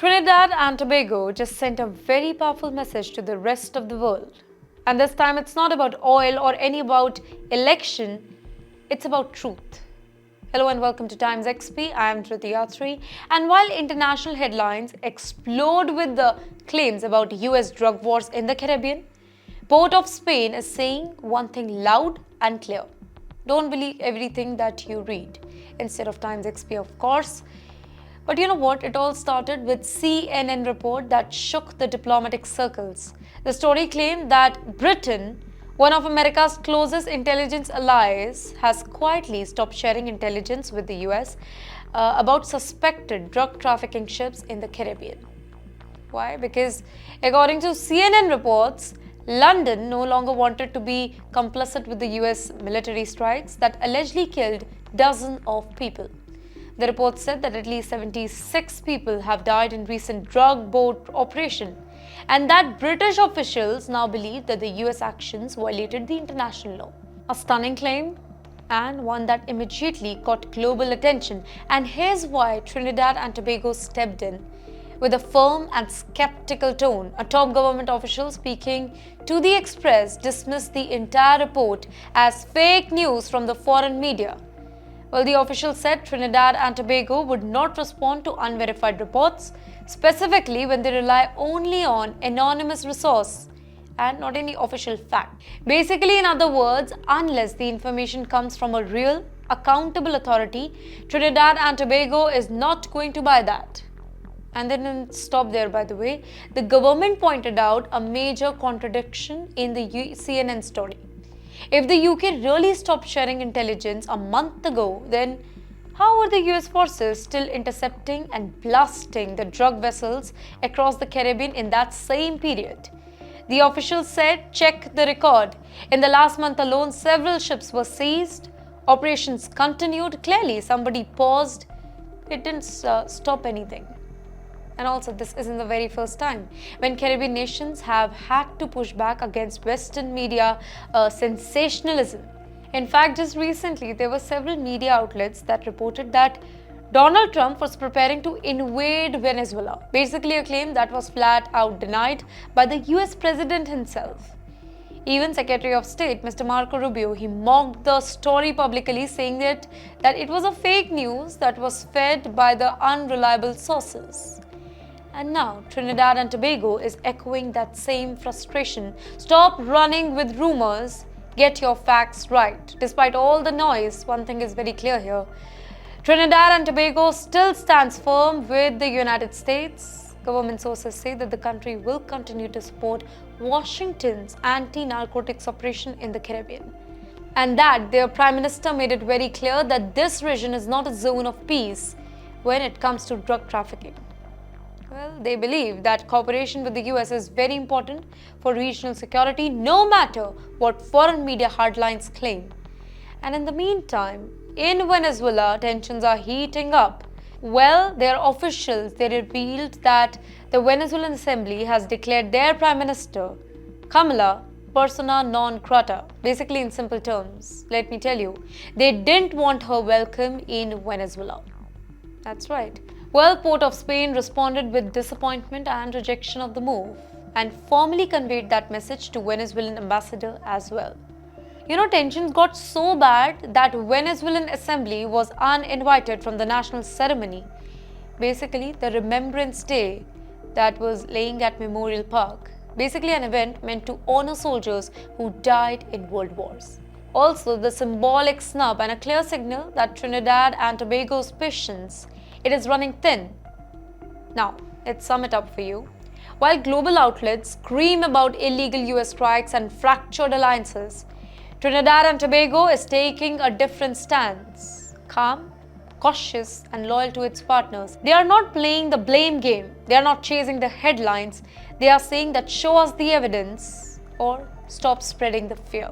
Trinidad and Tobago just sent a very powerful message to the rest of the world. And this time it's not about oil or any about election, it's about truth. Hello and welcome to TimesXP. I am Trithiyatri. And while international headlines explode with the claims about US drug wars in the Caribbean, Port of Spain is saying one thing loud and clear. Don't believe everything that you read. Instead of TimesXP, of course. But you know what? It all started with CNN report that shook the diplomatic circles. The story claimed that Britain, one of America's closest intelligence allies, has quietly stopped sharing intelligence with the US about suspected drug trafficking ships in the Caribbean. Why? Because according to CNN reports, London no longer wanted to be complicit with the US military strikes that allegedly killed dozens of people. The report said that at least 76 people have died in recent drug boat operation, and that British officials now believe that the US actions violated the international law. A stunning claim and one that immediately caught global attention. And here's why Trinidad and Tobago stepped in. With a firm and skeptical tone, a top government official speaking to the Express dismissed the entire report as fake news from the foreign media. Well, the official said Trinidad and Tobago would not respond to unverified reports, specifically when they rely only on anonymous resource and not any official fact. Basically, in other words, unless the information comes from a real, accountable authority, Trinidad and Tobago is not going to buy that. And then didn't stop there, by the way. The government pointed out a major contradiction in the CNN story. If the UK really stopped sharing intelligence a month ago, then how were the US forces still intercepting and blasting the drug vessels across the Caribbean in that same period? The official said, check the record. In the last month alone, several ships were seized. Operations continued. Clearly, somebody paused. It didn't stop anything. And also, this isn't the very first time when Caribbean nations have had to push back against Western media sensationalism. In fact, just recently, there were several media outlets that reported that Donald Trump was preparing to invade Venezuela. Basically, a claim that was flat out denied by the US president himself. Even Secretary of State, Mr. Marco Rubio, he mocked the story publicly, saying that it was a fake news that was fed by the unreliable sources. And now, Trinidad and Tobago is echoing that same frustration. Stop running with rumors, get your facts right. Despite all the noise, one thing is very clear here. Trinidad and Tobago still stands firm with the United States. Government sources say that the country will continue to support Washington's anti-narcotics operation in the Caribbean. And that their Prime Minister made it very clear that this region is not a zone of peace when it comes to drug trafficking. Well, they believe that cooperation with the US is very important for regional security, no matter what foreign media hardlines claim. And in the meantime, in Venezuela, tensions are heating up. Well, their officials, they revealed that the Venezuelan Assembly has declared their Prime Minister, Kamla persona non grata. Basically, in simple terms, let me tell you, they didn't want her welcome in Venezuela. That's right. Well, Port of Spain responded with disappointment and rejection of the move and formally conveyed that message to Venezuelan ambassador as well. You know, tensions got so bad that Venezuelan Assembly was uninvited from the national ceremony. Basically, the Remembrance Day that was laying at Memorial Park. Basically, an event meant to honor soldiers who died in world wars. Also, the symbolic snub and a clear signal that Trinidad and Tobago's patience, it is running thin. Now, let's sum it up for you. While global outlets scream about illegal US strikes and fractured alliances, Trinidad and Tobago is taking a different stance. Calm, cautious, and loyal to its partners. They are not playing the blame game. They are not chasing the headlines. They are saying that show us the evidence or stop spreading the fear.